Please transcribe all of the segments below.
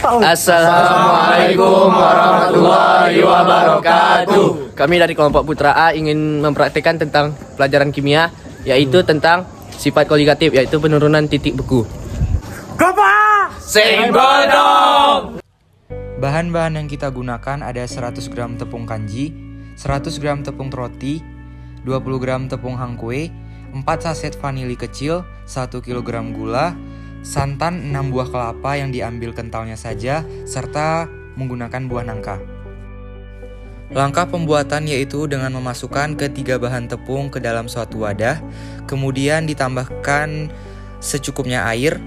Assalamualaikum warahmatullahi wabarakatuh. Kami dari kelompok Putra A ingin mempraktikkan tentang pelajaran kimia, yaitu tentang sifat koligatif, yaitu penurunan titik beku. Bahan-bahan yang kita gunakan ada 100 gram tepung kanji, 100 gram tepung roti, 20 gram tepung hangkue, 4 saset vanili kecil, 1 kg gula, santan 6 buah kelapa yang diambil kentalnya saja, serta menggunakan buah nangka. Langkah pembuatan yaitu dengan memasukkan ketiga bahan tepung ke dalam suatu wadah, kemudian ditambahkan secukupnya air,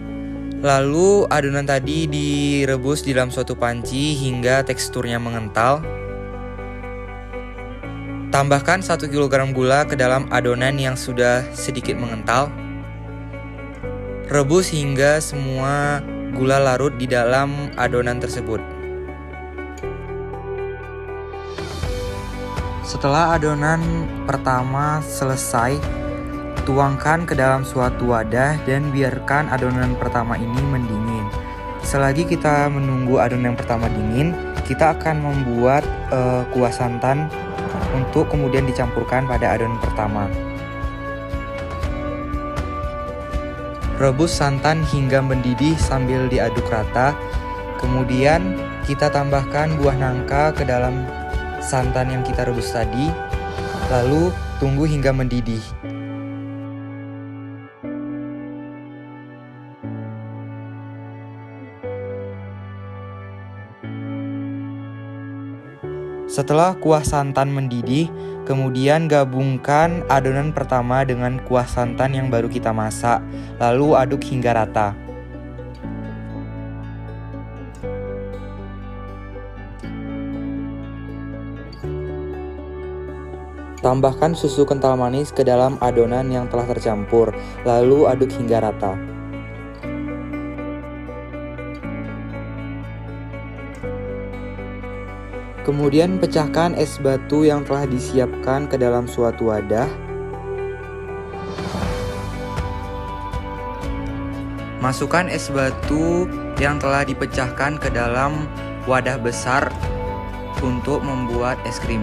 lalu adonan tadi direbus di dalam suatu panci hingga teksturnya mengental. Tambahkan 1 kg gula ke dalam adonan yang sudah sedikit mengental. Rebus hingga semua gula larut di dalam adonan tersebut. Setelah adonan pertama selesai, tuangkan ke dalam suatu wadah dan biarkan adonan pertama ini mendingin. Selagi kita menunggu adonan yang pertama dingin, kita akan membuat kuah santan untuk kemudian dicampurkan pada adonan pertama. Rebus santan hingga mendidih sambil diaduk rata. Kemudian kita tambahkan buah nangka ke dalam santan yang kita rebus tadi. Lalu tunggu hingga mendidih. Setelah kuah santan mendidih, kemudian gabungkan adonan pertama dengan kuah santan yang baru kita masak, lalu aduk hingga rata. Tambahkan susu kental manis ke dalam adonan yang telah tercampur, lalu aduk hingga rata. Kemudian pecahkan es batu yang telah disiapkan ke dalam suatu wadah. Masukkan es batu yang telah dipecahkan ke dalam wadah besar untuk membuat es krim.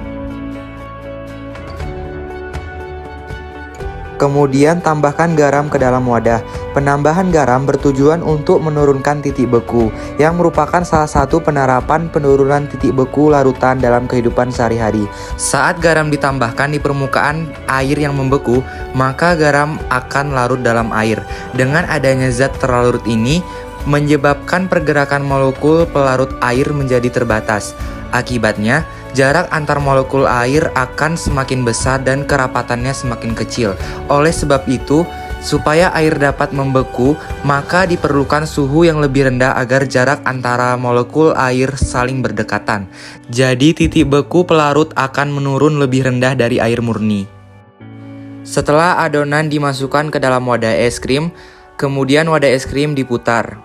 Kemudian tambahkan garam ke dalam wadah. Penambahan garam bertujuan untuk menurunkan titik beku, yang merupakan salah satu penerapan penurunan titik beku larutan dalam kehidupan sehari-hari. Saat garam ditambahkan di permukaan air yang membeku, maka garam akan larut dalam air. Dengan adanya zat terlarut ini, menyebabkan pergerakan molekul pelarut air menjadi terbatas. Akibatnya, jarak antar molekul air akan semakin besar dan kerapatannya semakin kecil. Oleh sebab itu, supaya air dapat membeku, maka diperlukan suhu yang lebih rendah agar jarak antara molekul air saling berdekatan. Jadi titik beku pelarut akan menurun lebih rendah dari air murni. Setelah adonan dimasukkan ke dalam wadah es krim, kemudian wadah es krim diputar.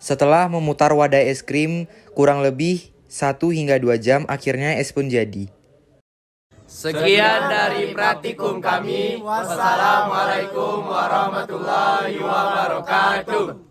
Setelah memutar wadah es krim kurang lebih 1 hingga 2 jam, akhirnya es pun jadi. Sekian dari praktikum kami. Wassalamualaikum warahmatullahi wabarakatuh.